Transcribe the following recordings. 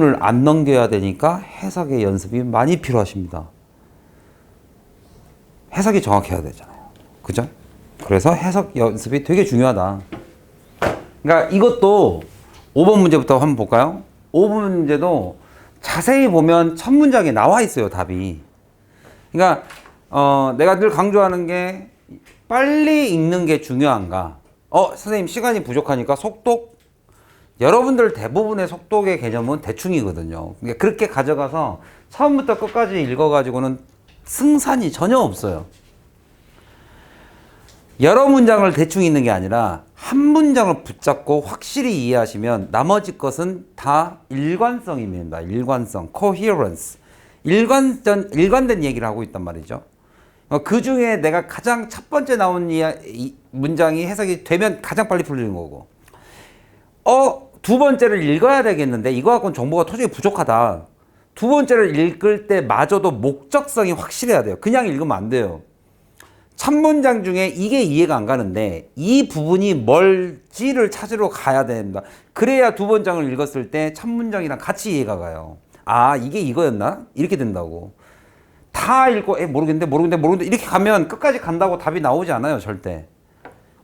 을 안 넘겨야 되니까 해석의 연습이 많이 필요하십니다. 해석이 정확해야 되잖아요. 그죠? 그래서 해석 연습이 되게 중요하다. 그러니까 이것도 5번 문제부터 한번 볼까요? 5번 문제도 자세히 보면 첫 문장에 나와 있어요, 답이. 그러니까 내가 늘 강조하는 게 빨리 읽는 게 중요한가? 선생님 시간이 부족하니까 속독? 여러분들 대부분의 속독의 개념은 대충이거든요. 그러니까 그렇게 가져가서 처음부터 끝까지 읽어가지고는 승산이 전혀 없어요. 여러 문장을 대충 읽는 게 아니라 한 문장을 붙잡고 확실히 이해하시면 나머지 것은 다 일관성입니다. 일관성, coherence. 일관된 얘기를 하고 있단 말이죠. 그 중에 내가 가장 첫 번째 나온 문장이 해석이 되면 가장 빨리 풀리는 거고, 두 번째를 읽어야 되겠는데 이거 갖고는 정보가 도저히 부족하다. 두 번째를 읽을 때 마저도 목적성이 확실해야 돼요. 그냥 읽으면 안 돼요. 첫 문장 중에 이게 이해가 안 가는데 이 부분이 뭘지를 찾으러 가야 된다. 그래야 두 번장을 읽었을 때 첫 문장이랑 같이 이해가 가요. 아, 이게 이거였나? 이렇게 된다고. 다 읽고 모르겠는데 이렇게 가면 끝까지 간다고 답이 나오지 않아요, 절대.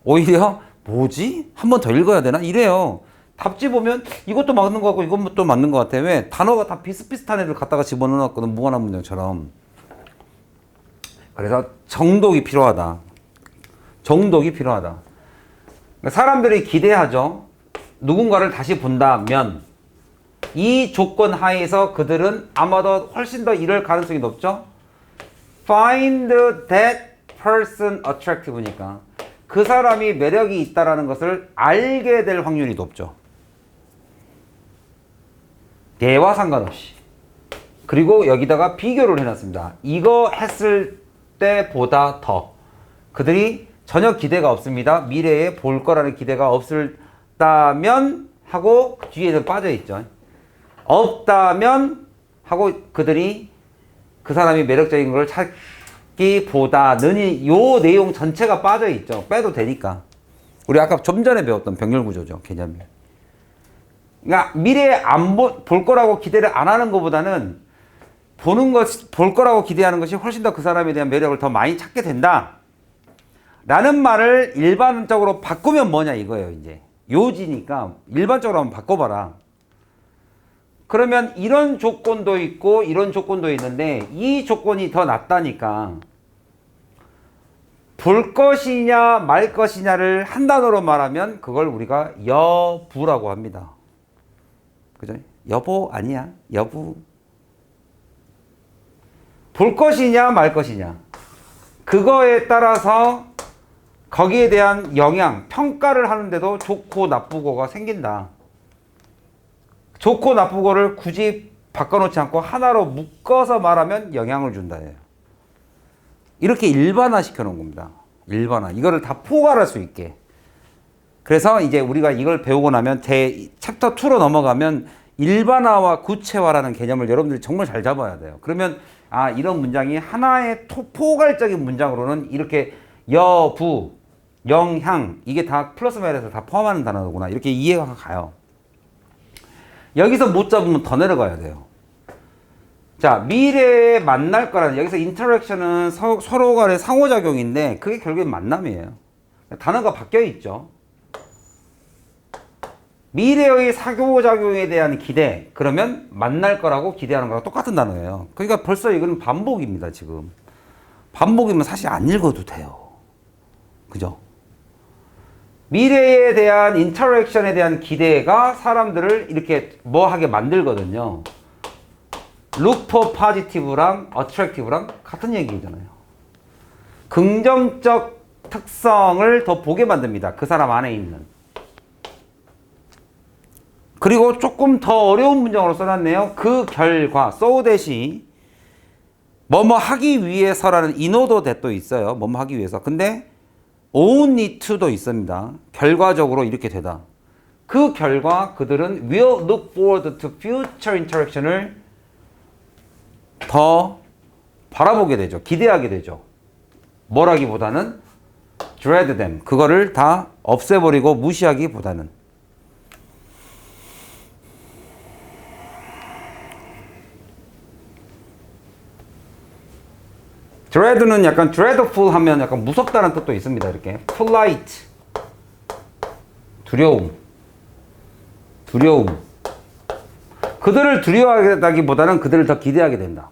오히려 뭐지? 한 번 더 읽어야 되나? 이래요. 답지 보면 이것도 맞는 것 같고 이것도 맞는 것 같아. 왜? 단어가 다 비슷비슷한 애들 갖다가 집어넣었거든, 무관한 문장처럼. 그래서 정독이 필요하다. 정독이 필요하다. 사람들이 기대하죠. 누군가를 다시 본다면 이 조건 하에서 그들은 아마도 훨씬 더 이럴 가능성이 높죠. Find that person attractive니까 그 사람이 매력이 있다라는 것을 알게 될 확률이 높죠. 얘와 상관없이. 그리고 여기다가 비교를 해놨습니다. 이거 했을 때보다 더 그들이 전혀 기대가 없습니다. 미래에 볼 거라는 기대가 없다면 하고 뒤에는 빠져있죠. 없다면 하고 그들이 그 사람이 매력적인 걸 찾기보다는 요 내용 전체가 빠져있죠. 빼도 되니까. 우리 아까 좀 전에 배웠던 병렬구조죠, 개념이. 그러니까 미래에 볼 거라고 기대를 안 하는 것보다는 볼 거라고 기대하는 것이 훨씬 더 그 사람에 대한 매력을 더 많이 찾게 된다. 라는 말을 일반적으로 바꾸면 뭐냐 이거예요, 이제. 요지니까 일반적으로 한번 바꿔봐라. 그러면 이런 조건도 있고 이런 조건도 있는데 이 조건이 더 낫다니까. 볼 것이냐 말 것이냐를 한 단어로 말하면 그걸 우리가 여부라고 합니다. 그죠? 여보 아니야. 여부. 볼 것이냐 말 것이냐. 그거에 따라서 거기에 대한 영향, 평가를 하는데도 좋고 나쁘고가 생긴다. 좋고 나쁘고를 굳이 바꿔놓지 않고 하나로 묶어서 말하면 영향을 준다예요. 이렇게 일반화 시켜놓은 겁니다. 일반화. 이거를 다 포괄할 수 있게. 그래서 이제 우리가 이걸 배우고 나면 챕터 2로 넘어가면 일반화와 구체화라는 개념을 여러분들이 정말 잘 잡아야 돼요. 그러면 이런 문장이 하나의 포괄적인 문장으로는 이렇게 여부, 영향 이게 다 플러스 마이너스 다 포함하는 단어구나. 이렇게 이해가 가요. 여기서 못 잡으면 더 내려가야 돼요. 자, 미래에 만날 거라는 여기서 인터랙션은 서로 간의 상호작용인데 그게 결국엔 만남이에요. 단어가 바뀌어 있죠. 미래의 상호작용에 대한 기대, 그러면 만날 거라고 기대하는 거랑 똑같은 단어예요. 그러니까 벌써 이거는 반복입니다, 지금. 반복이면 사실 안 읽어도 돼요. 그죠? 미래에 대한 인터랙션에 대한 기대가 사람들을 이렇게 하게 만들거든요. look for positive랑 attractive랑 같은 얘기잖아요. 긍정적 특성을 더 보게 만듭니다. 그 사람 안에 있는. 그리고 조금 더 어려운 문장으로 써놨네요. 그 결과, so that이 뭐뭐 하기 위해서라는 in order that도 있어요. 뭐뭐 하기 위해서. 근데 only to도 있습니다. 결과적으로 이렇게 되다. 그 결과 그들은 will look forward to future interaction을 더 바라보게 되죠. 기대하게 되죠. 뭐라기보다는 dread them. 그거를 다 없애버리고 무시하기보다는. dread는 약간 dreadful 하면 약간 무섭다는 뜻도 있습니다. 이렇게 polite 두려움. 그들을 두려워하다기보다는 그들을 더 기대하게 된다.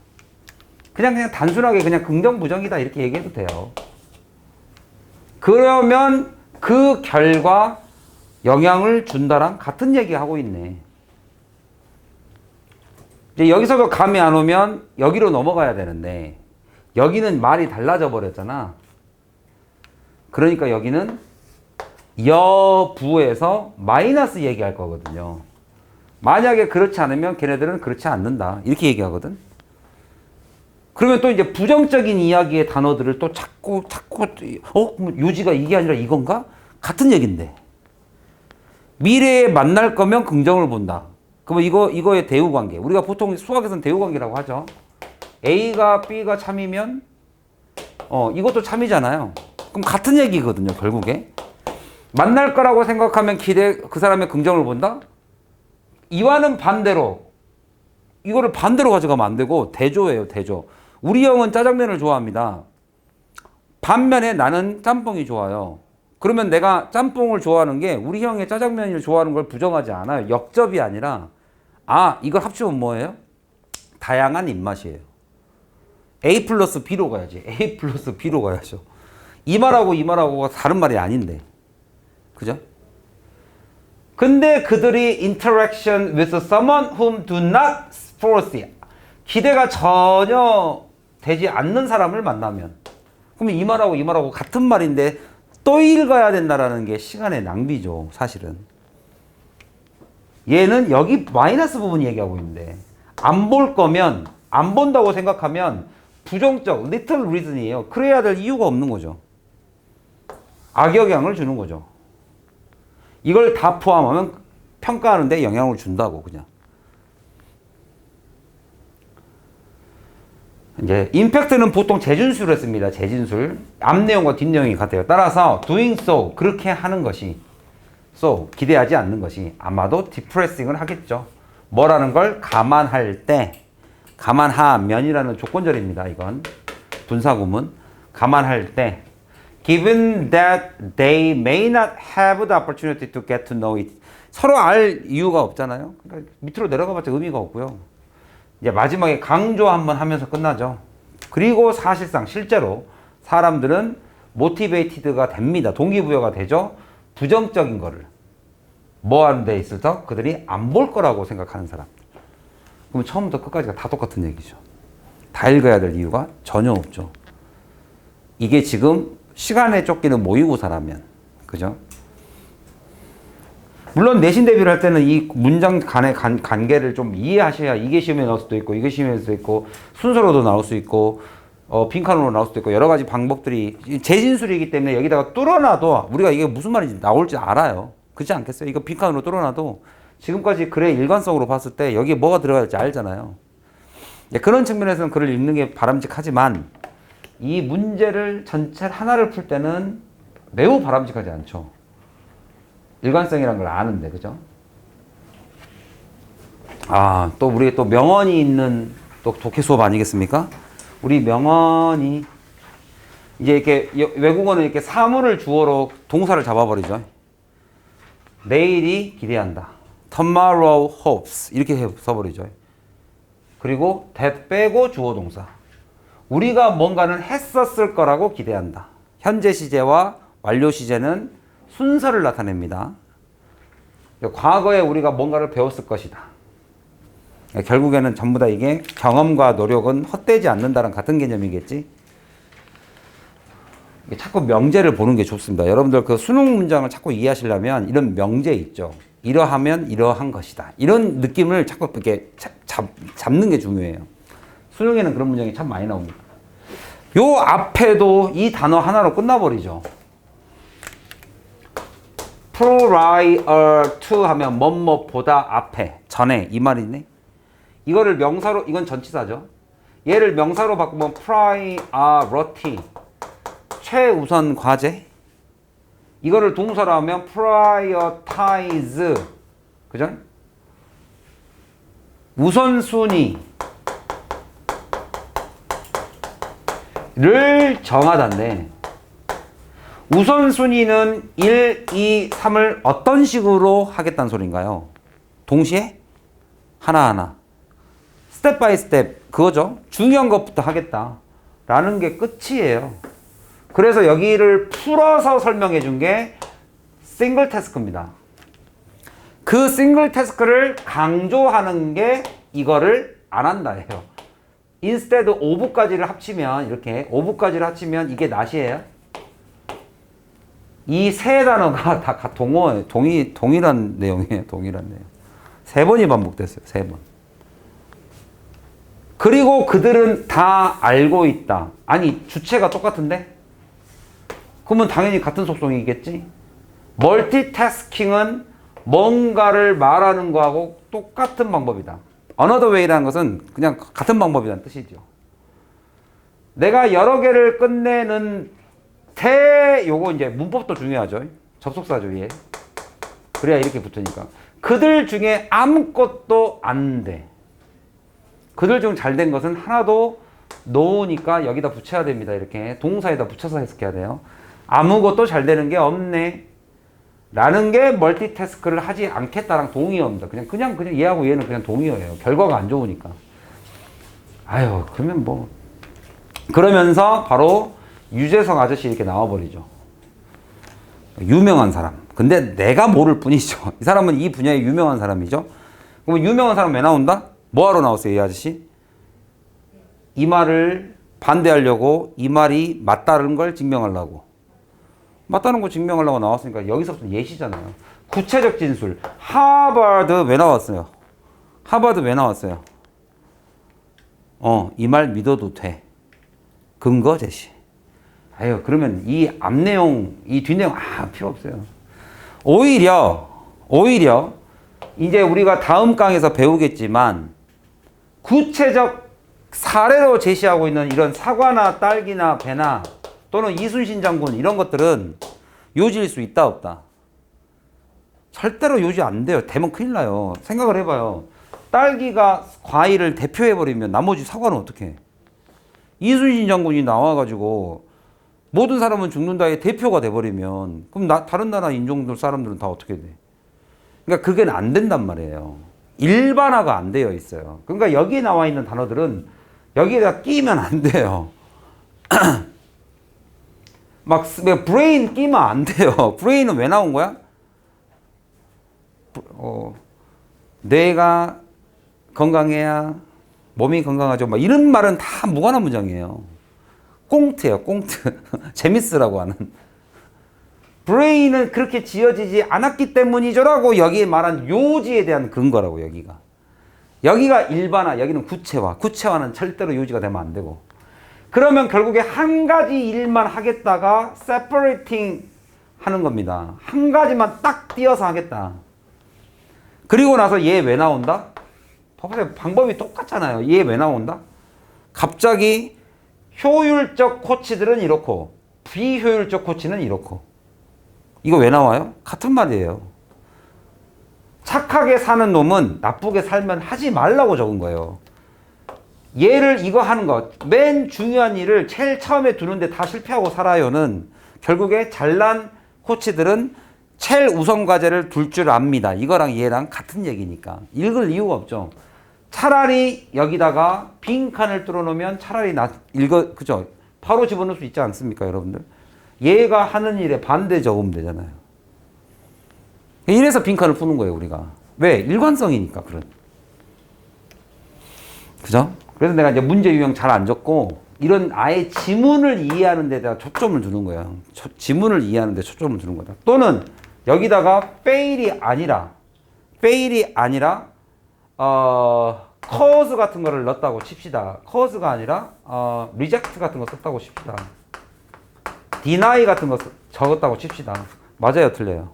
그냥 단순하게 그냥 긍정 부정이다 이렇게 얘기해도 돼요. 그러면 그 결과 영향을 준다랑 같은 얘기하고 있네. 이제 여기서도 감이 안 오면 여기로 넘어가야 되는데 여기는 말이 달라져 버렸잖아. 그러니까 여기는 여부에서 마이너스 얘기할 거거든요. 만약에 그렇지 않으면 걔네들은 그렇지 않는다. 이렇게 얘기하거든. 그러면 또 이제 부정적인 이야기의 단어들을 또 찾고 요지가 이게 아니라 이건가? 같은 얘긴데. 미래에 만날 거면 긍정을 본다. 그러면 이거의 대우 관계. 우리가 보통 수학에서는 대우 관계라고 하죠. A가 B가 참이면 이것도 참이잖아요. 그럼 같은 얘기거든요, 결국에. 만날 거라고 생각하면 그 사람의 긍정을 본다? 이와는 반대로 이거를 반대로 가져가면 안 되고 대조예요, 대조. 우리 형은 짜장면을 좋아합니다. 반면에 나는 짬뽕이 좋아요. 그러면 내가 짬뽕을 좋아하는 게 우리 형의 짜장면을 좋아하는 걸 부정하지 않아요. 역접이 아니라 이걸 합치면 뭐예요? 다양한 입맛이에요. A 플러스 B로 가야지. A 플러스 B로 가야죠. 이 말하고 다른 말이 아닌데. 그죠? 근데 그들이 interaction with someone whom do not foresee 기대가 전혀 되지 않는 사람을 만나면 그러면 이 말하고 같은 말인데 또 읽어야 된다라는 게 시간의 낭비죠, 사실은. 얘는 여기 마이너스 부분 얘기하고 있는데 안 볼 거면 안 본다고 생각하면 부정적 little reason이에요. 그래야 될 이유가 없는 거죠. 악영향을 주는 거죠. 이걸 다 포함하면 평가하는데 영향을 준다고 그냥. 이제 임팩트는 보통 재진술을 씁니다. 재진술. 앞 내용과 뒷 내용이 같아요. 따라서 doing so 그렇게 하는 것이 so 기대하지 않는 것이 아마도 depressing을 하겠죠. 뭐라는 걸 감안할 때 감안하면이라는 조건절입니다. 이건 분사구문. 감안할 때 given that they may not have the opportunity to get to know it. 서로 알 이유가 없잖아요. 그러니까 밑으로 내려가봤자 의미가 없고요. 이제 마지막에 강조 한번 하면서 끝나죠. 그리고 사실상 실제로 사람들은 모티베이티드가 됩니다. 동기부여가 되죠. 부정적인 거를 뭐 하는 데 있어서 그들이 안 볼 거라고 생각하는 사람. 그럼 처음부터 끝까지가 다 똑같은 얘기죠. 다 읽어야 될 이유가 전혀 없죠. 이게 지금 시간에 쫓기는 모의고사라면, 그죠? 물론 내신 대비를 할 때는 이 문장 간의 관계를 좀 이해하셔야 이게 시험에 나올 수도 있고, 이게 시험에 나올 수도 있고, 순서로도 나올 수 있고, 빈칸으로 나올 수도 있고, 여러 가지 방법들이 재진술이기 때문에 여기다가 뚫어놔도 우리가 이게 무슨 말인지 나올지 알아요. 그렇지 않겠어요? 이거 빈칸으로 뚫어놔도 지금까지 글의 일관성으로 봤을 때 여기에 뭐가 들어갈지 알잖아요. 그런 측면에서는 글을 읽는 게 바람직하지만 이 문제를 전체 하나를 풀 때는 매우 바람직하지 않죠. 일관성이라는 걸 아는데, 그죠? 또 우리 또 명언이 있는 또 독해 수업 아니겠습니까? 우리 명언이 이제 이렇게 외국어는 이렇게 사물을 주어로 동사를 잡아버리죠. 내일이 기대한다. Tomorrow hopes 이렇게 써버리죠. 그리고 that 빼고 주어 동사. 우리가 뭔가는 했었을 거라고 기대한다. 현재 시제와 완료 시제는 순서를 나타냅니다. 과거에 우리가 뭔가를 배웠을 것이다. 결국에는 전부 다 이게 경험과 노력은 헛되지 않는다는 같은 개념이겠지. 자꾸 명제를 보는 게 좋습니다. 여러분들 그 수능 문장을 자꾸 이해하시려면 이런 명제 있죠. 이러하면 이러한 것이다. 이런 느낌을 자꾸 이렇게 잡는 게 중요해요. 수능에는 그런 문장이 참 많이 나옵니다. 요 앞에도 이 단어 하나로 끝나버리죠. prior to 하면 뭐뭐보다 앞에, 전에 이 말이네. 이거를 명사로, 이건 전치사죠. 얘를 명사로 바꾸면 priority, 최우선 과제. 이거를 동사로 하면 prioritize, 그죠? 우선순위. 정하다인데 우선순위는 1, 2, 3을 어떤 식으로 하겠다는 소린가요? 동시에? 하나하나. 스텝 바이 스텝. 그거죠. 중요한 것부터 하겠다. 라는 게 끝이에요. 그래서 여기를 풀어서 설명해 준 게 싱글 태스크입니다. 그 싱글 태스크를 강조하는 게 이거를 안 한다예요. instead of까지를 합치면 이렇게 of까지를 합치면 이게 not이에요. 이 세 단어가 다 동일한 내용이에요. 동일한 내용. 3번이 반복됐어요. 3번. 그리고 그들은 다 알고 있다. 아니, 주체가 똑같은데? 그러면 당연히 같은 속성이겠지? 멀티태스킹은 뭔가를 말하는 거하고 똑같은 방법이다. another way라는 것은 그냥 같은 방법이라는 뜻이죠. 내가 여러 개를 끝내는 요거 이제 문법도 중요하죠. 접속사죠, 얘. 그래야 이렇게 붙으니까. 그들 중에 아무것도 안 돼. 그들 중 잘 된 것은 하나도 노우니까 여기다 붙여야 됩니다. 이렇게 동사에다 붙여서 해석해야 돼요. 아무것도 잘 되는 게 없네. 라는 게 멀티태스크를 하지 않겠다랑 동의어입니다. 그냥 얘하고 얘는 그냥 동의어예요. 결과가 안 좋으니까. 아유, 그러면 뭐. 그러면서 바로 유재석 아저씨 이렇게 나와버리죠. 유명한 사람. 근데 내가 모를 뿐이죠. 이 사람은 이 분야에 유명한 사람이죠. 그러면 유명한 사람 왜 나온다? 뭐하러 나왔어요, 이 아저씨? 이 말을 반대하려고 이 말이 맞다는 걸 증명하려고. 맞다는 거 증명하려고 나왔으니까 여기서부터 예시잖아요. 구체적 진술. 하버드 왜 나왔어요? 하버드 왜 나왔어요? 이 말 믿어도 돼. 근거 제시. 아유, 그러면 이 앞내용, 이 뒷내용 필요 없어요. 오히려 이제 우리가 다음 강에서 배우겠지만 구체적 사례로 제시하고 있는 이런 사과나 딸기나 배나 또는 이순신 장군 이런 것들은 요지일 수 있다 없다? 절대로 요지 안 돼요. 되면 큰일 나요. 생각을 해봐요. 딸기가 과일을 대표해버리면 나머지 사과는 어떻게 해? 이순신 장군이 나와가지고 모든 사람은 죽는다의 대표가 돼버리면 그럼 다른 나라 인종들 사람들은 다 어떻게 돼? 그러니까 그게 안 된단 말이에요. 일반화가 안 되어 있어요. 그러니까 여기 나와 있는 단어들은 여기에다 끼면 안 돼요. 막 브레인 끼면 안 돼요. 브레인은 왜 나온 거야? 뇌가 건강해야 몸이 건강하죠. 막 이런 말은 다 무관한 문장이에요. 꽁트예요, 꽁트. 재밌으라고 하는. 브레인은 그렇게 지어지지 않았기 때문이죠라고 여기에 말한 요지에 대한 근거라고, 여기가. 여기가 일반화, 여기는 구체화. 구체화는 절대로 요지가 되면 안 되고. 그러면 결국에 한 가지 일만 하겠다가 separating 하는 겁니다. 한 가지만 딱 띄어서 하겠다. 그리고 나서 얘 왜 나온다? 봐보세요. 방법이 똑같잖아요. 얘 왜 나온다? 갑자기 효율적 코치들은 이렇고 비효율적 코치는 이렇고. 이거 왜 나와요? 같은 말이에요. 착하게 사는 놈은 나쁘게 살면 하지 말라고 적은 거예요. 얘를 이거 하는 거, 맨 중요한 일을 제일 처음에 두는데 다 실패하고 살아요는 결국에 잘난 코치들은 제일 우선 과제를 둘 줄 압니다. 이거랑 얘랑 같은 얘기니까. 읽을 이유가 없죠. 차라리 여기다가 빈 칸을 뚫어놓으면 차라리 그죠? 바로 집어넣을 수 있지 않습니까, 여러분들? 얘가 하는 일에 반대 적으면 되잖아요. 이래서 빈 칸을 푸는 거예요, 우리가. 왜? 일관성이니까, 그런. 그죠? 그래서 내가 이제 문제 유형 잘 안 적고, 이런 아예 지문을 이해하는 데다가 초점을 두는 거예요. 지문을 이해하는 데 초점을 두는 거다. 또는 여기다가 fail이 아니라, cause 같은 거를 넣었다고 칩시다. cause가 아니라, reject 같은 거 썼다고 칩시다. deny 같은 거 적었다고 칩시다. 맞아요, 틀려요?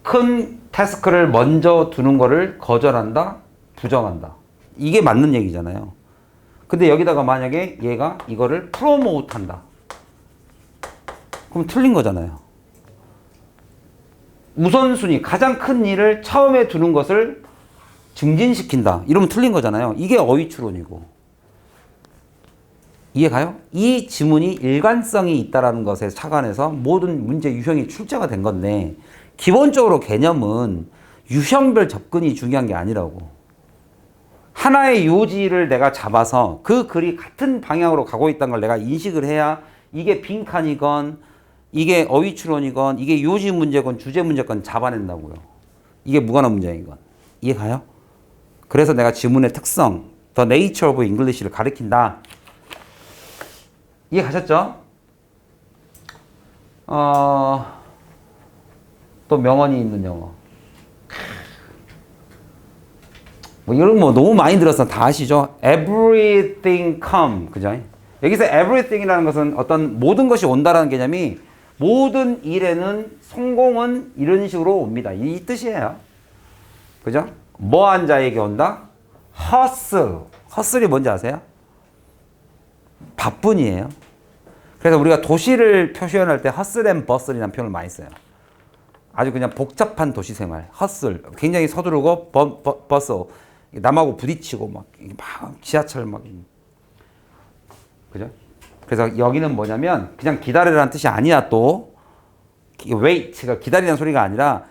큰 태스크를 먼저 두는 거를 거절한다, 부정한다. 이게 맞는 얘기잖아요. 근데 여기다가 만약에 얘가 이거를 프로모트 한다. 그럼 틀린 거잖아요. 우선순위, 가장 큰 일을 처음에 두는 것을 증진시킨다. 이러면 틀린 거잖아요. 이게 어휘 추론이고. 이해가요? 이 지문이 일관성이 있다라는 것에 착안해서 모든 문제 유형이 출제가 된 건데 기본적으로 개념은 유형별 접근이 중요한 게 아니라고. 하나의 요지를 내가 잡아서 그 글이 같은 방향으로 가고 있다는 걸 내가 인식을 해야 이게 빈칸이건 이게 어휘 추론이건 이게 요지 문제건 주제 문제건 잡아낸다고요. 이게 무관한 문제이건. 이해가요? 그래서 내가 지문의 특성, The Nature of English를 가리킨다. 이해 가셨죠? 또 명언이 있는 영어. 뭐 이런 거 너무 많이 들어서 다 아시죠? Everything come. 그죠? 여기서 everything이라는 것은 어떤 모든 것이 온다라는 개념이 모든 일에는 성공은 이런 식으로 옵니다. 이 뜻이에요. 그죠? 뭐한 자에게 온다? hustle. hustle이 뭔지 아세요? 바쁜이에요. 그래서 우리가 도시를 표현할 때 hustle and bustle이라는 표현을 많이 써요. 아주 그냥 복잡한 도시 생활, hustle. 굉장히 서두르고 bustle. 남하고 부딪히고 막 지하철 막. 그죠? 그래서 여기는 뭐냐면 그냥 기다리라는 뜻이 아니야 또. wait가 기다리라는 소리가 아니라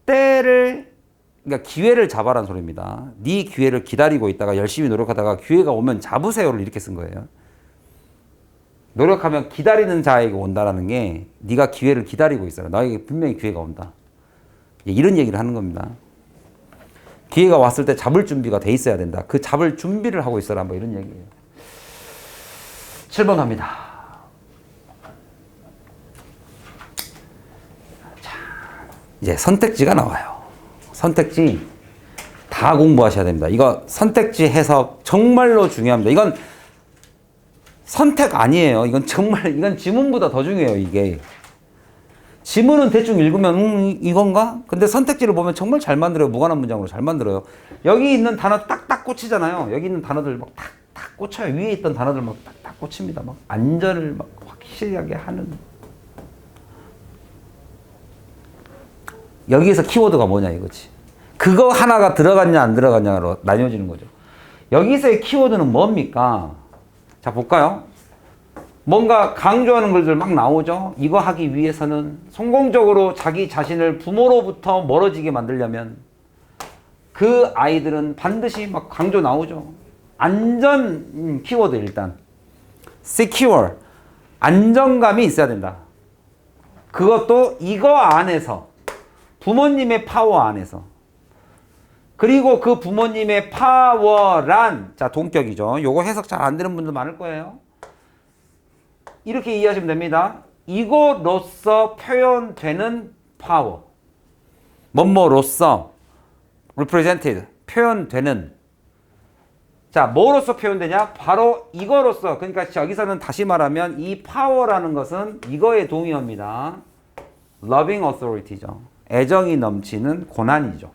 때를 그러니까 기회를 잡아라는 소리입니다. 네 기회를 기다리고 있다가 열심히 노력하다가 기회가 오면 잡으세요를 이렇게 쓴 거예요. 노력하면 기다리는 자에게 온다라는 게 네가 기회를 기다리고 있어라. 너에게 분명히 기회가 온다. 이런 얘기를 하는 겁니다. 기회가 왔을 때 잡을 준비가 돼 있어야 된다. 그 잡을 준비를 하고 있어라. 뭐 이런 얘기예요. 7번 갑니다. 자, 이제 선택지가 나와요. 선택지 다 공부하셔야 됩니다. 이거 선택지 해석 정말로 중요합니다. 이건 선택 아니에요. 이건 정말 이건 지문보다 더 중요해요. 이게 지문은 대충 읽으면 이건가? 근데 선택지를 보면 정말 잘 만들어요. 무관한 문장으로 잘 만들어요. 여기 있는 단어 딱딱 꽂히잖아요. 여기 있는 단어들 막 탁탁 꽂혀요. 위에 있던 단어들 막 딱딱 꽂힙니다. 막 안전을 막 확실하게 하는. 여기에서 키워드가 뭐냐 이거지. 그거 하나가 들어갔냐 안 들어갔냐로 나뉘어지는 거죠. 여기서의 키워드는 뭡니까? 자 볼까요? 뭔가 강조하는 글들 막 나오죠. 이거 하기 위해서는 성공적으로 자기 자신을 부모로부터 멀어지게 만들려면 그 아이들은 반드시 막 강조 나오죠. 안전 키워드 일단 secure 안정감이 있어야 된다. 그것도 이거 안에서 부모님의 파워 안에서 그리고 그 부모님의 파워란 자 동격이죠. 요거 해석 잘 안 되는 분들 많을 거예요. 이렇게 이해하시면 됩니다. 이거로서 표현되는 파워. 뭐뭐로서 represented 표현되는 자 뭐로서 표현되냐? 바로 이거로서 그러니까 여기서는 다시 말하면 이 파워라는 것은 이거의 동의어입니다. loving authority죠. 애정이 넘치는 고난이죠.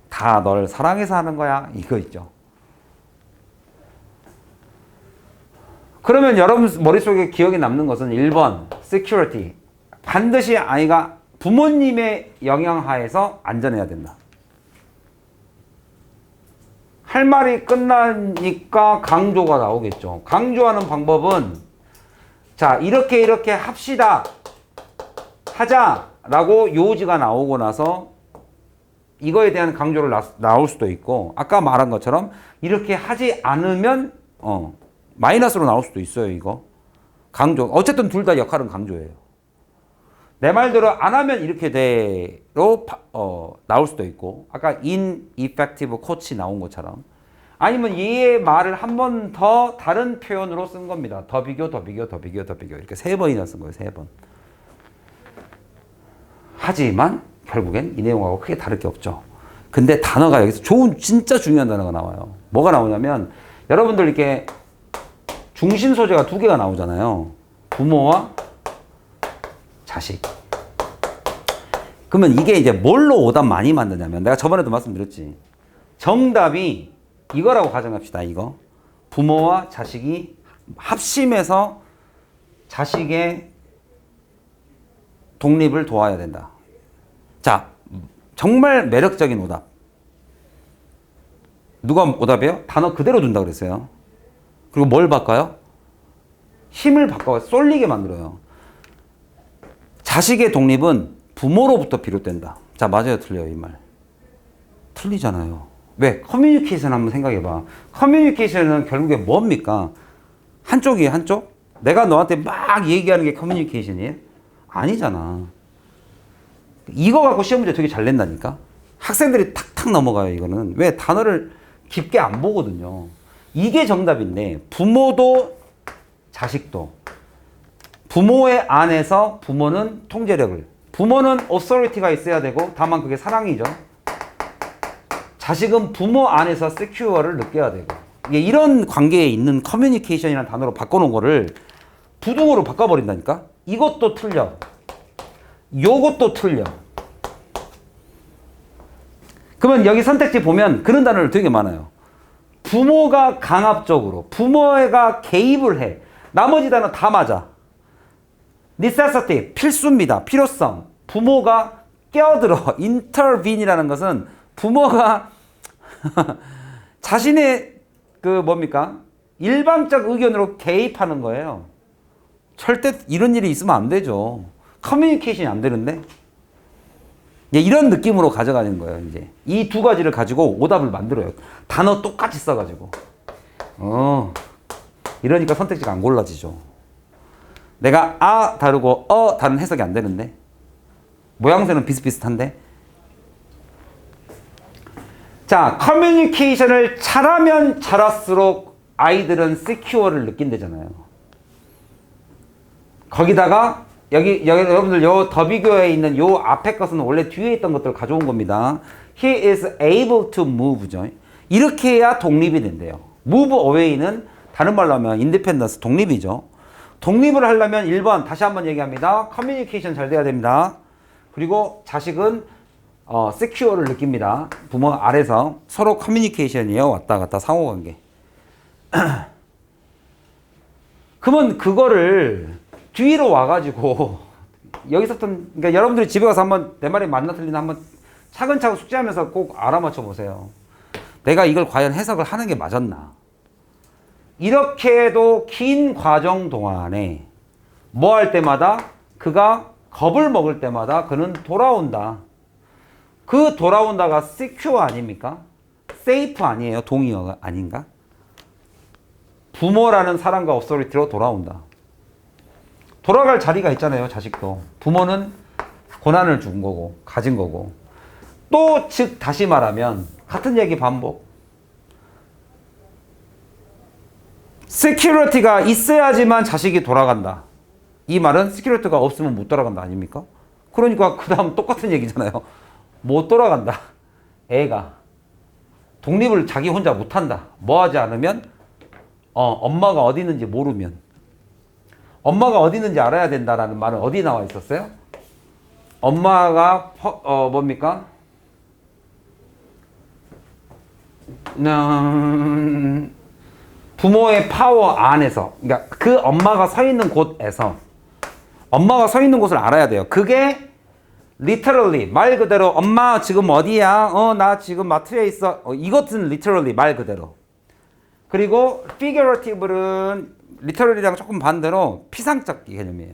다 널 사랑해서 하는 거야. 이거 있죠. 그러면 여러분 머릿속에 기억에 남는 것은 1번 security. 반드시 아이가 부모님의 영향하에서 안전해야 된다. 할 말이 끝나니까 강조가 나오겠죠. 강조하는 방법은 자 이렇게 합시다. 하자라고 요지가 나오고 나서 이거에 대한 강조를 나올 수도 있고 아까 말한 것처럼 이렇게 하지 않으면 마이너스로 나올 수도 있어요. 이거 강조 어쨌든 둘 다 역할은 강조예요. 내 말대로 안 하면 이렇게 대로 나올 수도 있고 아까 ineffective coach 나온 것처럼 아니면 얘의 말을 한 번 더 다른 표현으로 쓴 겁니다. 더 비교 이렇게 3번이나 쓴 거예요. 3번. 하지만 결국엔 이 내용하고 크게 다를 게 없죠. 근데 단어가 여기서 진짜 중요한 단어가 나와요. 뭐가 나오냐면 여러분들 이렇게 중심 소재가 2개가 나오잖아요. 부모와 자식. 그러면 이게 이제 뭘로 오답 많이 만드냐면 내가 저번에도 말씀드렸지. 정답이 이거라고 가정합시다. 이거. 부모와 자식이 합심해서 자식의 독립을 도와야 된다. 자, 정말 매력적인 오답. 누가 오답이에요? 단어 그대로 둔다 그랬어요. 그리고 뭘 바꿔요? 힘을 바꿔 쏠리게 만들어요. 자식의 독립은 부모로부터 비롯된다. 자, 맞아요, 틀려요, 이 말? 틀리잖아요. 왜? 커뮤니케이션 한번 생각해봐. 커뮤니케이션은 결국에 뭡니까? 한쪽이에요, 한쪽? 내가 너한테 막 얘기하는 게 커뮤니케이션이에요? 아니잖아. 이거 갖고 시험 문제 되게 잘 낸다니까? 학생들이 탁탁 넘어가요, 이거는. 왜? 단어를 깊게 안 보거든요. 이게 정답인데, 부모도 자식도. 부모의 안에서 부모는 통제력을. 부모는 authority가 있어야 되고, 다만 그게 사랑이죠. 자식은 부모 안에서 secure를 느껴야 되고. 이게 이런 관계에 있는 커뮤니케이션이라는 단어로 바꿔놓은 거를 부동어로 바꿔버린다니까? 이것도 틀려. 요것도 틀려. 그러면 여기 선택지 보면 그런 단어를 되게 많아요. 부모가 강압적으로, 부모가 개입을 해. 나머지 단어 다 맞아. necessity, 필수입니다. 필요성. 부모가 껴들어. intervene이라는 것은 부모가 자신의 뭡니까? 일방적 의견으로 개입하는 거예요. 절대 이런 일이 있으면 안 되죠. 커뮤니케이션이 안 되는데. 이런 느낌으로 가져가는 거예요, 이제. 이 두 가지를 가지고 오답을 만들어요. 단어 똑같이 써가지고. 이러니까 선택지가 안 골라지죠. 내가 다르고 다른 해석이 안 되는데. 모양새는 비슷비슷한데. 자, 커뮤니케이션을 잘하면 잘할수록 아이들은 secure를 느낀대잖아요. 거기다가 여기 여러분들 요 더비교에 있는 요 앞에 것은 원래 뒤에 있던 것들을 가져온 겁니다. He is able to move죠. 이렇게 해야 독립이 된대요. move away는 다른 말로 하면 independence, 독립이죠. 독립을 하려면 1번 다시 한번 얘기합니다. 커뮤니케이션 잘 돼야 됩니다. 그리고 자식은 secure를 느낍니다. 부모 아래서 서로 커뮤니케이션이에요. 왔다 갔다 상호관계. 그러면 그거를 뒤로 와가지고 여기서부터 그러니까 여러분들이 집에 가서 한번 내 말이 맞나 틀리나 한번 차근차근 숙지하면서 꼭 알아맞혀 보세요. 내가 이걸 과연 해석을 하는 게 맞았나? 이렇게도 긴 과정 동안에 뭐 할 때마다 그가 겁을 먹을 때마다 그는 돌아온다. 그 돌아온다가 secure 아닙니까? safe 아니에요? 동의어가 아닌가? 부모라는 사랑과 authority로 돌아온다. 돌아갈 자리가 있잖아요, 자식도. 부모는 고난을 준 거고, 가진 거고. 또, 즉, 다시 말하면, 같은 얘기 반복. security가 있어야지만 자식이 돌아간다. 이 말은 security가 없으면 못 돌아간다, 아닙니까? 그러니까, 그 다음 똑같은 얘기잖아요. 못 돌아간다. 애가. 독립을 자기 혼자 못 한다. 뭐 하지 않으면, 엄마가 어디 있는지 모르면. 엄마가 어디 있는지 알아야 된다라는 말은 어디 나와 있었어요? 엄마가 뭡니까? 부모의 파워 안에서, 그러니까 그 엄마가 서 있는 곳에서 엄마가 서 있는 곳을 알아야 돼요. 그게 literally 말 그대로 엄마 지금 어디야? 나 지금 마트에 있어. 이것은 literally 말 그대로. 그리고 figurative는 리터럴이랑 조금 반대로 피상적 개념이에요.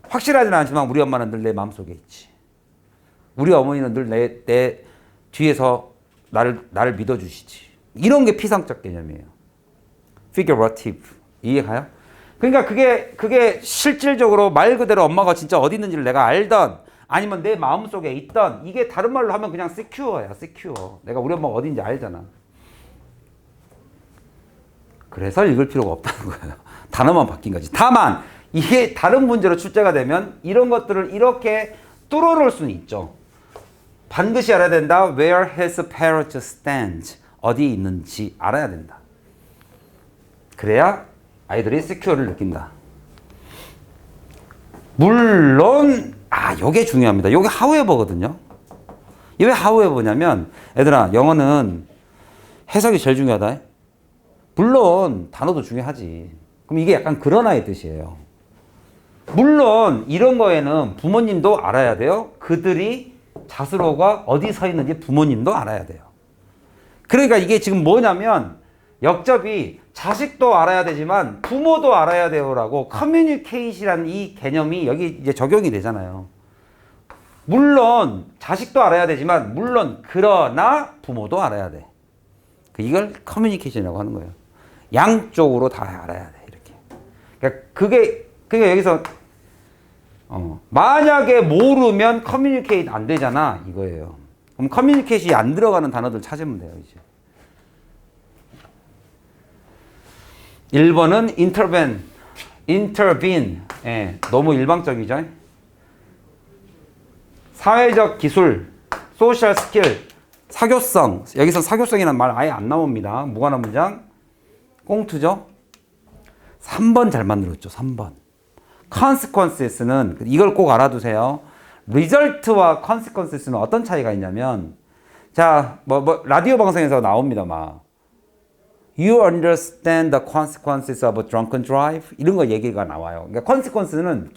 확실하지는 않지만 우리 엄마는 늘 내 마음속에 있지. 우리 어머니는 늘 내 뒤에서 나를 믿어주시지. 이런 게 피상적 개념이에요. figurative. 이해가요? 그러니까 그게 실질적으로 말 그대로 엄마가 진짜 어디 있는지를 내가 알던 아니면 내 마음속에 있던 이게 다른 말로 하면 그냥 secure야. secure. 내가 우리 엄마가 어딘지 알잖아. 그래서 읽을 필요가 없다는 거예요. 단어만 바뀐 거지. 다만 이게 다른 문제로 출제가 되면 이런 것들을 이렇게 뚫어놓을 수는 있죠. 반드시 알아야 된다. Where his parents stand. 어디 있는지 알아야 된다. 그래야 아이들이 secure를 느낀다. 물론 요게 중요합니다. 요게 however거든요. 이게 왜 however냐면 얘들아 영어는 해석이 제일 중요하다. 물론 단어도 중요하지. 그럼 이게 약간 그러나의 뜻이에요. 물론 이런 거에는 부모님도 알아야 돼요. 그들이 자수로가 어디 서 있는지 부모님도 알아야 돼요. 그러니까 이게 지금 뭐냐면 역접이 자식도 알아야 되지만 부모도 알아야 돼요라고 커뮤니케이션이라는 이 개념이 여기 이제 적용이 되잖아요. 물론 자식도 알아야 되지만 물론 그러나 부모도 알아야 돼. 이걸 커뮤니케이션이라고 하는 거예요. 양쪽으로 다 알아야 돼. 이렇게. 그러니까 여기서 만약에 모르면 커뮤니케이트 안 되잖아 이거예요. 그럼 커뮤니케이션이 안 들어가는 단어들 찾으면 돼요 이제. 1번은 intervene. 예, 너무 일방적이죠. 사회적 기술, social skill, 사교성. 여기서 사교성이라는 말 아예 안 나옵니다. 무관한 문장. 꽁투죠. 3번 잘 만들었죠. 3번. consequences는 이걸 꼭 알아두세요. result와 consequences는 어떤 차이가 있냐면 자, 라디오 방송에서 나옵니다. 막 You understand the consequences of a drunken drive? 이런 거 얘기가 나와요. 그러니까 consequence는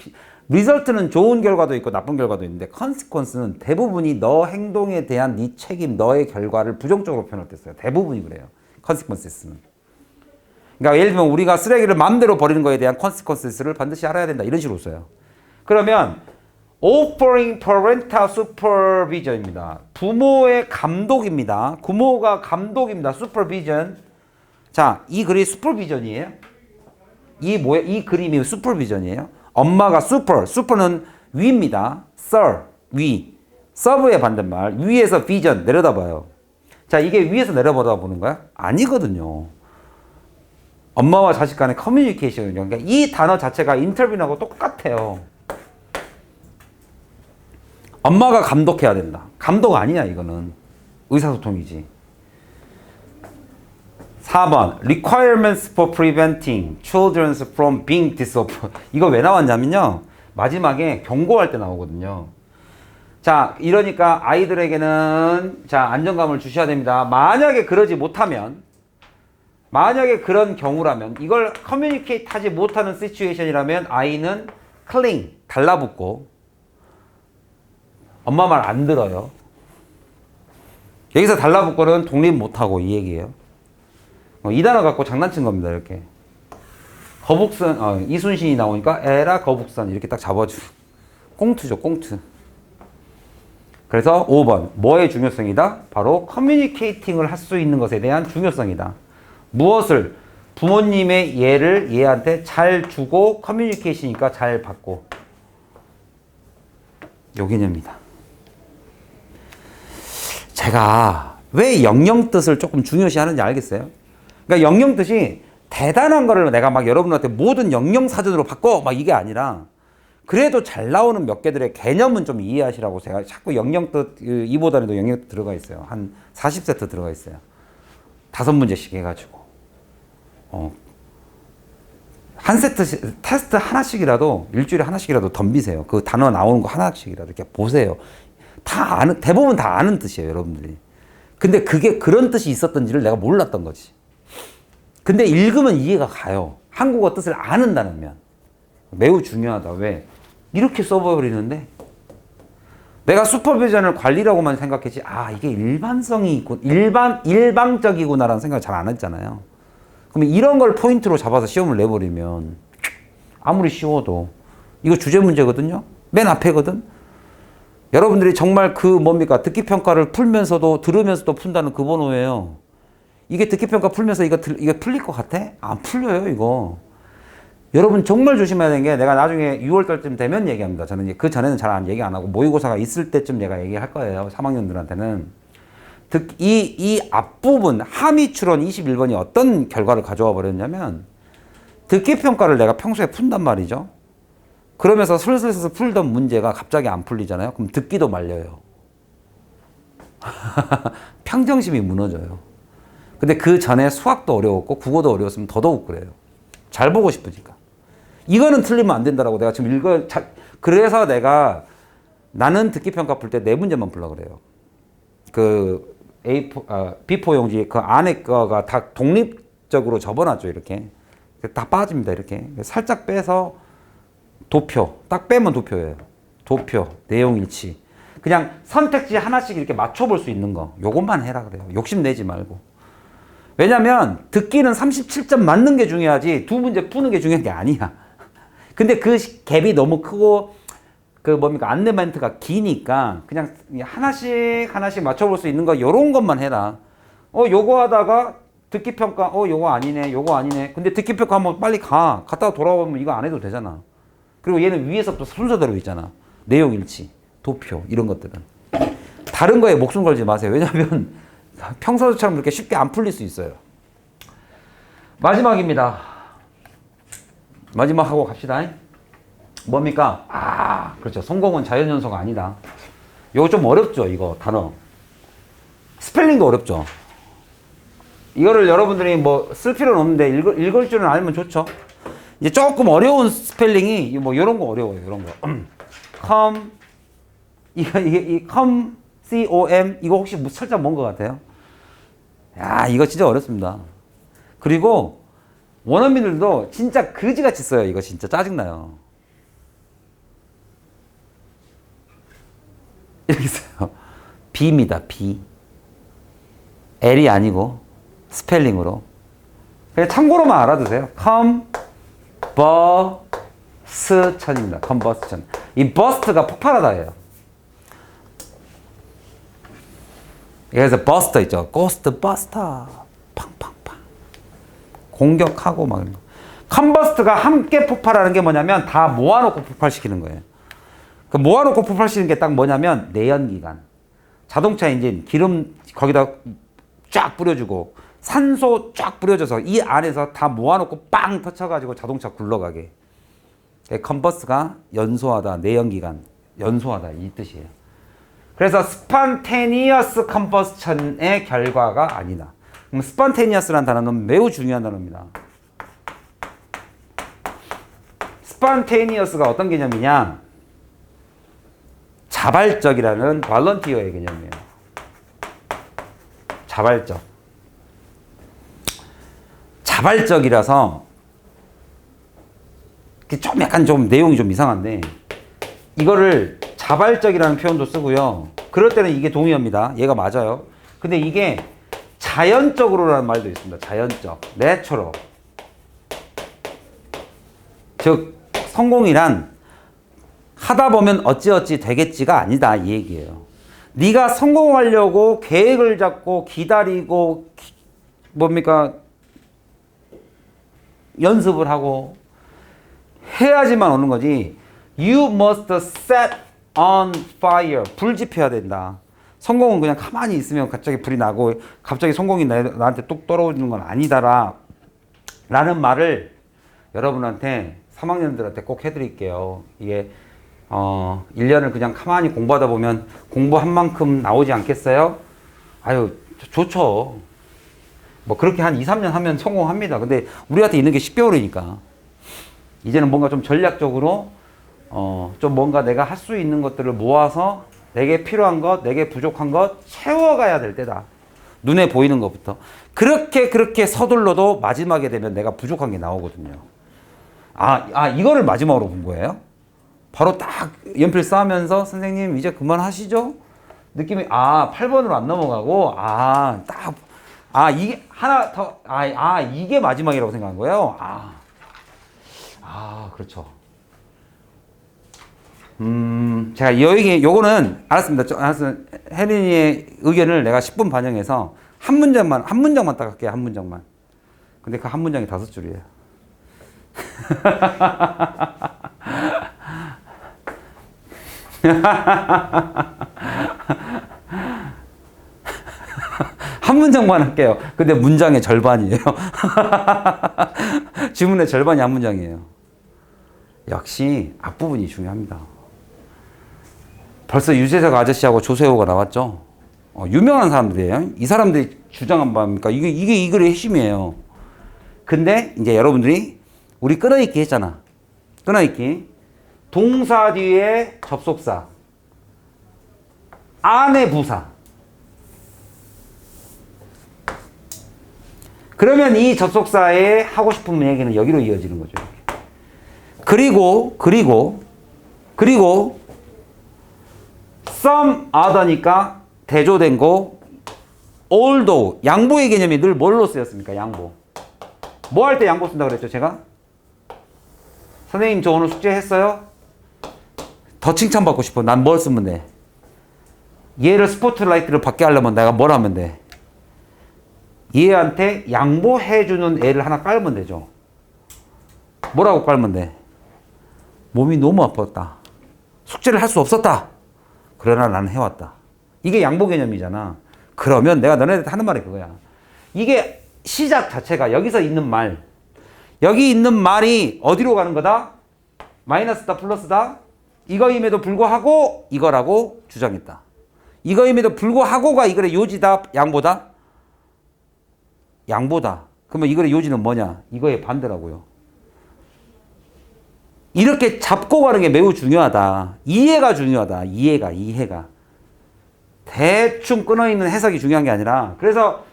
result는 좋은 결과도 있고 나쁜 결과도 있는데 consequence는 대부분이 너 행동에 대한 네 책임, 너의 결과를 부정적으로 표현할 때 써요. 대부분이 그래요. consequences는. 그러니까 예를 들면 우리가 쓰레기를 마음대로 버리는 거에 대한 consequences를 반드시 알아야 된다. 이런 식으로 써요. 그러면 offering parental supervision입니다. 부모의 감독입니다. 부모가 감독입니다. supervision. 자, 이 글이 슈퍼비전이에요. 이 그림이 슈퍼비전이에요. 엄마가 슈퍼는 위입니다. sir, 위. 서브의 반대말. 위에서 비전 내려다봐요. 자, 이게 위에서 내려다보는 거야? 아니거든요. 엄마와 자식 간의 커뮤니케이션이죠. 그러니까 이 단어 자체가 인터뷰하고 똑같아요. 엄마가 감독해야 된다. 감독 아니야, 이거는. 의사소통이지. 4번 Requirements for preventing children from being disobedient. 이거 왜 나왔냐면요. 마지막에 경고할 때 나오거든요. 자, 이러니까 아이들에게는 자, 안정감을 주셔야 됩니다. 만약에 그러지 못하면 만약에 그런 경우라면 이걸 커뮤니케이트 하지 못하는 시츄에이션이라면 아이는 cling, 달라붙고 엄마 말 안 들어요. 여기서 달라붙고는 독립 못하고 이 얘기예요. 이 단어 갖고 장난친 겁니다. 이렇게 거북선 이순신이 나오니까 에라 거북선 이렇게 딱 잡아주고 꽁투죠. 꽁투. 그래서 5번 뭐의 중요성이다? 바로 커뮤니케이팅을 할 수 있는 것에 대한 중요성이다. 무엇을? 부모님의 예를 얘한테 잘 주고 커뮤니케이션이니까 잘 받고 요 개념입니다. 제가 왜 영영 뜻을 조금 중요시 하는지 알겠어요? 그러니까 영영 뜻이 대단한 거를 내가 막 여러분한테 모든 영영 사전으로 바꿔 막 이게 아니라 그래도 잘 나오는 몇 개들의 개념은 좀 이해하시라고 제가 자꾸 영영 뜻 이보다도 영영 뜻 들어가 있어요. 한 40세트 들어가 있어요. 5문제씩 해가지고 한 세트 테스트 하나씩이라도 일주일에 하나씩이라도 덤비세요. 그 단어 나오는 거 하나씩이라도 이렇게 보세요. 다 아는 대부분 다 아는 뜻이에요, 여러분들이. 근데 그게 그런 뜻이 있었던지를 내가 몰랐던 거지. 근데 읽으면 이해가 가요. 한국어 뜻을 아는다면. 매우 중요하다. 왜? 이렇게 써버리는데 내가 슈퍼비전을 관리라고만 생각했지 이게 일반성이 있고 일방적이구나라는 생각을 잘 안 했잖아요. 그러면 이런 걸 포인트로 잡아서 시험을 내버리면 아무리 쉬워도 이거 주제 문제거든요. 맨 앞에거든. 여러분들이 정말 듣기 평가를 풀면서도 들으면서도 푼다는 그 번호예요. 이게 듣기평가 풀면서 이거 풀릴 것 같아? 안 풀려요, 이거. 여러분 정말 조심해야 되는 게 내가 나중에 6월달쯤 되면 얘기합니다. 저는 그 전에는 잘 얘기 안 하고 모의고사가 있을 때쯤 내가 얘기할 거예요. 3학년들한테는. 이 앞부분, 함의 추론 21번이 어떤 결과를 가져와 버렸냐면 듣기평가를 내가 평소에 푼단 말이죠. 그러면서 슬슬 풀던 문제가 갑자기 안 풀리잖아요. 그럼 듣기도 말려요. 평정심이 무너져요. 근데 그 전에 수학도 어려웠고 국어도 어려웠으면 더더욱 그래요. 잘 보고 싶으니까. 이거는 틀리면 안 된다라고 내가 지금 그래서 내가 나는 듣기평가 풀 때 4문제만 풀려고 그래요. 그 B4 용지 그 안에 거가 다 독립적으로 접어놨죠. 이렇게. 다 빠집니다. 이렇게. 살짝 빼서 도표. 딱 빼면 도표예요. 도표. 내용 일치. 그냥 선택지 하나씩 이렇게 맞춰볼 수 있는 거. 요것만 해라 그래요. 욕심내지 말고. 왜냐면 듣기는 37점 맞는 게 중요하지 두 문제 푸는 게 중요한 게 아니야. 근데 그 갭이 너무 크고 그 뭡니까 안내 멘트가 기니까 그냥 하나씩 하나씩 맞춰볼 수 있는 거 요런 것만 해라. 요거 하다가 듣기 평가 요거 아니네 요거 아니네. 근데 듣기 평가 한번 빨리 갔다가 돌아오면 이거 안 해도 되잖아. 그리고 얘는 위에서부터 순서대로 있잖아. 내용 일치, 도표 이런 것들은 다른 거에 목숨 걸지 마세요. 왜냐면 평소처럼 그렇게 쉽게 안 풀릴 수 있어요. 마지막입니다. 마지막 하고 갑시다. 뭡니까? 그렇죠. 성공은 자연연소가 아니다. 이거 좀 어렵죠, 이거 단어. 스펠링도 어렵죠. 이거를 여러분들이 뭐 쓸 필요는 없는데 읽을 줄은 알면 좋죠. 이제 조금 어려운 스펠링이 뭐 이런 거 어려워요, 이런 거. com 이게 com com 이거 혹시 살짝 뭔 것 같아요? 야, 이거 진짜 어렵습니다. 그리고 원어민들도 진짜 그지같이 써요. 이거 진짜 짜증나요. 이렇게 써요. B입니다. B. L이 아니고 스펠링으로. 그냥 참고로만 알아두세요. combustion입니다. combustion. 이 burst가 폭발하다예요. 그래서 버스터 있죠. 고스트 버스터. 팡팡팡. 공격하고 막 이런 거. 컨버스트가 함께 폭발하는 게 뭐냐면 다 모아놓고 폭발시키는 거예요. 그 모아놓고 폭발시키는 게 딱 뭐냐면 내연기관. 자동차 엔진 기름 거기다 쫙 뿌려주고 산소 쫙 뿌려줘서 이 안에서 다 모아놓고 빵 터쳐가지고 자동차 굴러가게. 컨버스가 연소하다, 내연기관, 연소하다 이 뜻이에요. 그래서 spontaneous combustion의 결과가 아니다. 그럼 spontaneous라는 단어는 매우 중요한 단어입니다. spontaneous가 어떤 개념이냐? 자발적이라는 volunteer의 개념이에요. 자발적. 자발적이라서 좀 약간 좀 내용이 좀 이상한데 이거를 자발적이라는 표현도 쓰고요. 그럴 때는 이게 동의어입니다. 얘가 맞아요. 근데 이게 자연적으로라는 말도 있습니다. 자연적, 내추럴. 즉 성공이란 하다 보면 어찌어찌 되겠지가 아니다 이 얘기예요. 네가 성공하려고 계획을 잡고 기다리고 뭡니까 연습을 하고 해야지만 오는 거지. You must set on fire. 불 지펴야 된다. 성공은 그냥 가만히 있으면 갑자기 불이 나고 갑자기 성공이 나한테 뚝 떨어지는 건 아니다라 라는 말을 여러분한테 3학년들한테 꼭 해드릴게요. 이게 1년을 그냥 가만히 공부하다 보면 공부한 만큼 나오지 않겠어요? 아유 좋죠. 뭐 그렇게 한 2, 3년 하면 성공합니다. 근데 우리한테 있는 게 10개월이니까 이제는 뭔가 좀 전략적으로 좀 뭔가 내가 할 수 있는 것들을 모아서 내게 필요한 것, 내게 부족한 것 채워가야 될 때다. 눈에 보이는 것부터. 그렇게 서둘러도 마지막에 되면 내가 부족한 게 나오거든요. 이거를 마지막으로 본 거예요? 바로 딱 연필 쌓으면서 선생님 이제 그만하시죠? 느낌이 8번으로 안 넘어가고 이게 하나 더 이게 마지막이라고 생각한 거예요? 그렇죠. 제가 요거는 알았습니다. 혜린이의 의견을 내가 10분 반영해서 한 문장만 딱 할게요. 한 문장만. 근데 그 한 문장이 5줄이에요. 한 문장만 할게요. 근데 문장의 절반이에요. 지문의 절반이 한 문장이에요. 역시 앞부분이 중요합니다. 벌써 유재석 아저씨하고 조세호가 나왔죠. 유명한 사람들이에요. 이 사람들이 주장한 바입니까? 이게 이 글의 핵심이에요. 근데 이제 여러분들이 우리 끊어읽기 했잖아. 끊어읽기. 동사 뒤에 접속사. 안에 부사. 그러면 이 접속사에 하고 싶은 얘기는 여기로 이어지는 거죠. 그리고 some other니까 대조된 거 although 양보의 개념이 늘 뭘로 쓰였습니까? 양보. 뭐 할 때 양보 쓴다 그랬죠 제가? 선생님 저 오늘 숙제 했어요? 더 칭찬받고 싶어. 난 뭘 쓰면 돼? 얘를 스포트라이트를 받게 하려면 내가 뭘 하면 돼? 얘한테 양보해주는 애를 하나 깔면 되죠. 뭐라고 깔면 돼? 몸이 너무 아팠다. 숙제를 할 수 없었다. 그러나 나는 해왔다. 이게 양보 개념이잖아. 그러면 내가 너네한테 하는 말이 그거야. 이게 시작 자체가 여기서 있는 말. 여기 있는 말이 어디로 가는 거다? 마이너스다 플러스다? 이거임에도 불구하고 이거라고 주장했다. 이거임에도 불구하고가 이거의 요지다 양보다? 양보다. 그러면 이거의 요지는 뭐냐? 이거의 반대라고요. 이렇게 잡고 가는 게 매우 중요하다. 이해가 중요하다. 이해가. 대충 끊어있는 해석이 중요한 게 아니라 그래서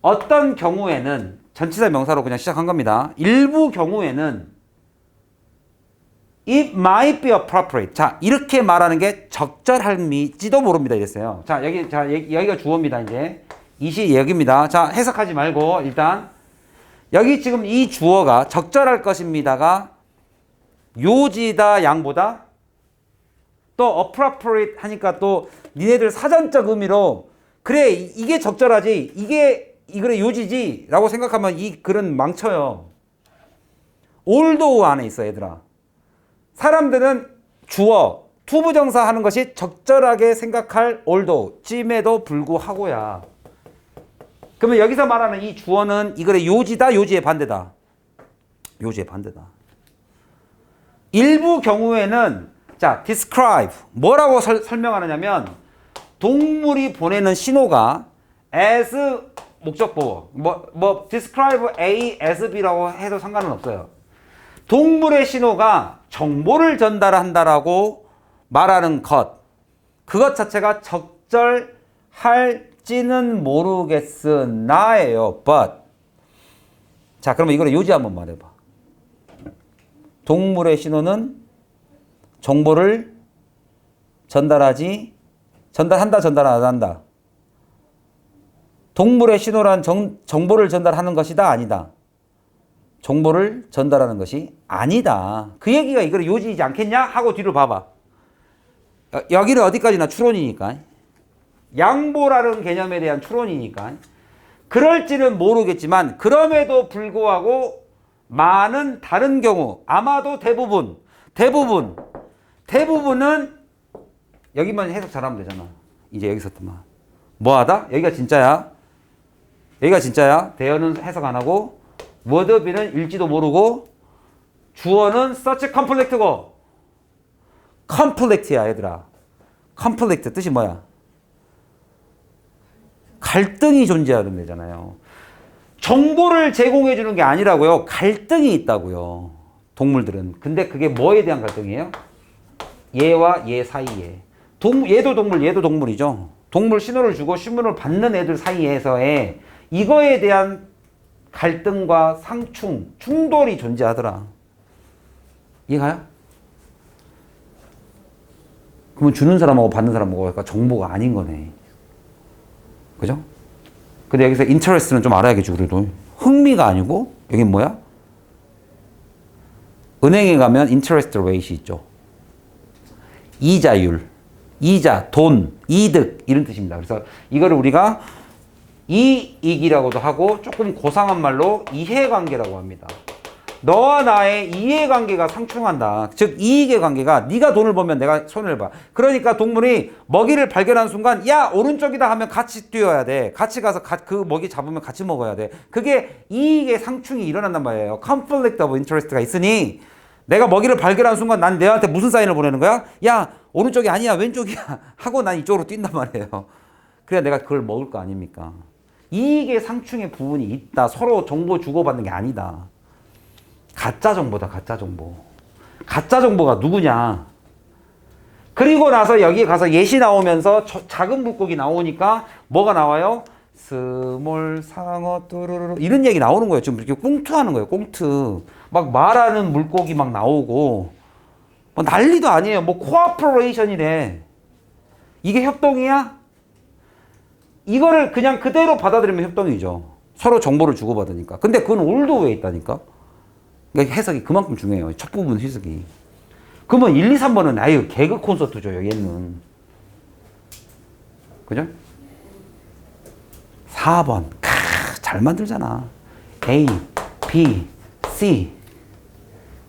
어떤 경우에는 전치사 명사로 그냥 시작한 겁니다. 일부 경우에는 it might be appropriate. 자, 이렇게 말하는 게 적절할지도 모릅니다. 이랬어요. 자, 여기가 주어입니다. 이제 이 시 여기입니다. 자, 해석하지 말고 일단 여기 지금 이 주어가 적절할 것입니다가 요지다 양보다 또 appropriate 하니까 또 니네들 사전적 의미로 그래 이게 적절하지 이거의 요지지 라고 생각하면 이 글은 망쳐요. although 안에 있어 얘들아. 사람들은 주어 투부정사 하는 것이 적절하게 생각할 although 찜에도 불구하고야. 그러면 여기서 말하는 이 주어는 이거의 요지다 요지의 반대다. 요지의 반대다. 일부 경우에는 자, describe 뭐라고 설명하느냐면 동물이 보내는 신호가 as 목적보 describe A as B라고 해도 상관은 없어요. 동물의 신호가 정보를 전달한다라고 말하는 것 그것 자체가 적절할지는 모르겠으나예요. but 자, 그러면 이거를 요지 한번 말해봐. 동물의 신호는 정보를 전달한다, 전달 안 한다. 동물의 신호란 정보를 전달하는 것이다, 아니다. 정보를 전달하는 것이 아니다. 그 얘기가 이걸 요지이지 않겠냐? 하고 뒤로 봐봐. 여기는 어디까지나 추론이니까. 양보라는 개념에 대한 추론이니까. 그럴지는 모르겠지만 그럼에도 불구하고 많은 다른 경우 아마도 대부분은 여기만 해석 잘하면 되잖아. 이제 여기서부터만 뭐하다? 여기가 진짜야. 대어는 해석 안 하고 word be는 일지도 모르고 주어는 such complect고 complect야 얘들아. conflict 뜻이 뭐야? 갈등이 존재하는 데잖아요. 정보를 제공해 주는 게 아니라고요. 갈등이 있다고요. 동물들은. 근데 그게 뭐에 대한 갈등이에요? 얘와 얘 사이에. 얘도 동물이죠. 동물 신호를 주고 신호를 받는 애들 사이에서의 이거에 대한 갈등과 상충, 충돌이 존재하더라. 이해가요? 그러면 주는 사람하고 받는 사람하고 약간 정보가 아닌 거네. 그죠? 근데 여기서 interest는 좀 알아야겠지, 우리도. 흥미가 아니고, 여긴 뭐야? 은행에 가면 interest rate이 있죠. 이자율, 이자, 돈, 이득, 이런 뜻입니다. 그래서 이거를 우리가 이익이라고도 하고 조금 고상한 말로 이해관계라고 합니다. 너와 나의 이해관계가 상충한다. 즉 이익의 관계가 네가 돈을 벌면 내가 손해를 봐. 그러니까 동물이 먹이를 발견한 순간 야 오른쪽이다 하면 같이 뛰어야 돼. 같이 가서 그 먹이 잡으면 같이 먹어야 돼. 그게 이익의 상충이 일어난단 말이에요. conflict of interest가 있으니 내가 먹이를 발견한 순간 난 내한테 무슨 사인을 보내는 거야? 야 오른쪽이 아니야 왼쪽이야 하고 난 이쪽으로 뛴단 말이에요. 그래야 내가 그걸 먹을 거 아닙니까? 이익의 상충의 부분이 있다. 서로 정보 주고받는 게 아니다. 가짜 정보다, 가짜 정보. 가짜 정보가 누구냐? 그리고 나서 여기에 가서 예시 나오면서 작은 물고기 나오니까 뭐가 나와요? 스몰, 상어, 뚜루루루 이런 얘기 나오는 거예요. 지금 이렇게 꽁트하는 거예요. 꽁트. 막 말하는 물고기 막 나오고 뭐 난리도 아니에요. 뭐 코어퍼레이션이래. 이게 협동이야? 이거를 그냥 그대로 받아들이면 협동이죠. 서로 정보를 주고받으니까. 근데 그건 올드웨에 있다니까. 그러니까 해석이 그만큼 중요해요. 첫 부분 해석이. 그러면 1, 2, 3번은 아유 개그 콘서트죠. 얘는. 그죠? 4번. 잘 만들잖아. A, B, C.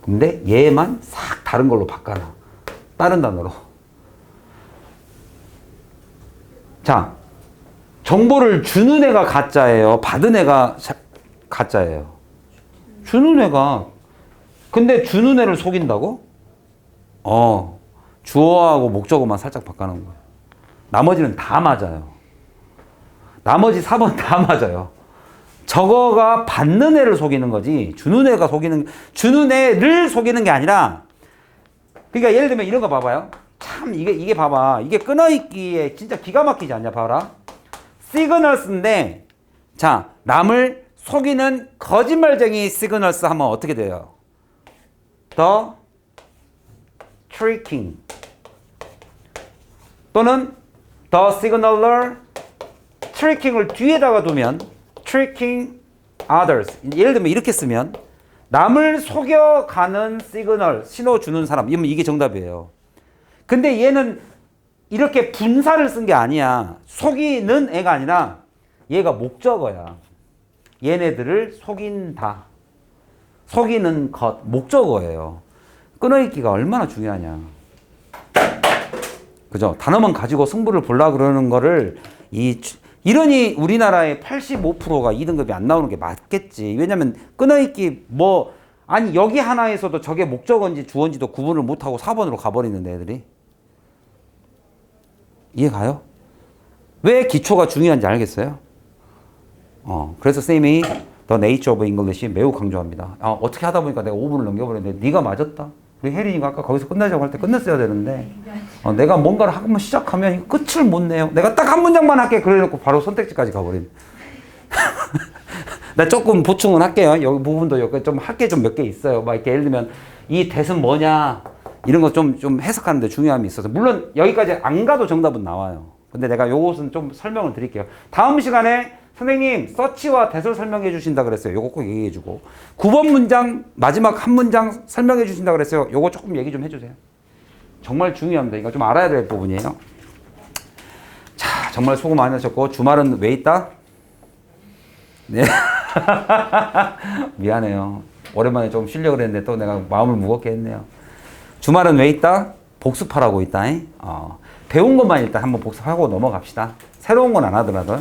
근데 얘만 싹 다른 걸로 바꿔놔. 다른 단어로. 자, 정보를 주는 애가 가짜예요. 받은 애가 가짜예요. 주는 애가. 근데 주는 애를 속인다고? 주어하고 목적어만 살짝 바꿔놓은 거예요. 나머지는 다 맞아요. 나머지 4번 다 맞아요. 저거가 받는 애를 속이는 거지, 주는 애가 주는 애를 속이는 게 아니라, 그러니까 예를 들면 이런 거 봐봐요. 참, 이게 봐봐. 이게 끊어있기에 진짜 기가 막히지 않냐, 봐라. 시그널스인데, 자, 남을 속이는 거짓말쟁이 시그널스 하면 어떻게 돼요? The tricking. 또는 the signaler tricking을 뒤에다가 두면 tricking others. 예를 들면 이렇게 쓰면 남을 속여가는 시그널, 신호 주는 사람. 이게 정답이에요. 근데 얘는 이렇게 분사를 쓴 게 아니야. 속이는 애가 아니라 얘가 목적어야. 얘네들을 속인다. 속이는 것, 목적어예요. 끊어있기가 얼마나 중요하냐. 그죠? 단어만 가지고 승부를 보려고 그러는 거를 이러니 우리나라의 85%가 2등급이 안 나오는 게 맞겠지. 왜냐면 끊어있기 아니 여기 하나에서도 저게 목적어인지 주어인지도 구분을 못하고 4번으로 가버리는 애들이. 이해 가요? 왜 기초가 중요한지 알겠어요? 그래서 쌤이 The Nature of English 매우 강조합니다. 어떻게 하다 보니까 내가 5분을 넘겨버렸는데 네가 맞았다. 우리 혜린이가 아까 거기서 끝내자고 할 때 끝냈어야 되는데 내가 뭔가를 한번 시작하면 이거 끝을 못 내요. 내가 딱 한 문장만 할게. 그래놓고 바로 선택지까지 가버린. 나 조금 보충은 할게요. 여기 부분도 좀 할 게 좀 몇 개 있어요. 막 이렇게 예를 들면 이 대은 뭐냐 이런 거 좀 해석하는데 중요함이 있어서 물론 여기까지 안 가도 정답은 나와요. 근데 내가 요것은 좀 설명을 드릴게요. 다음 시간에 선생님 서치와 대설 설명해 주신다 그랬어요. 요거 꼭 얘기해 주고 9번 문장 마지막 한 문장 설명해 주신다 그랬어요. 요거 조금 얘기 좀 해주세요. 정말 중요합니다. 이거 좀 알아야 될 부분이에요. 자, 정말 수고 많으셨고 주말은 왜 있다? 네. 미안해요. 오랜만에 좀 쉬려고 그랬는데 또 내가 마음을 무겁게 했네요. 주말은 왜 있다? 복습하라고 있다. 배운 것만 일단 한번 복습하고 넘어갑시다. 새로운 건 안 하더라도.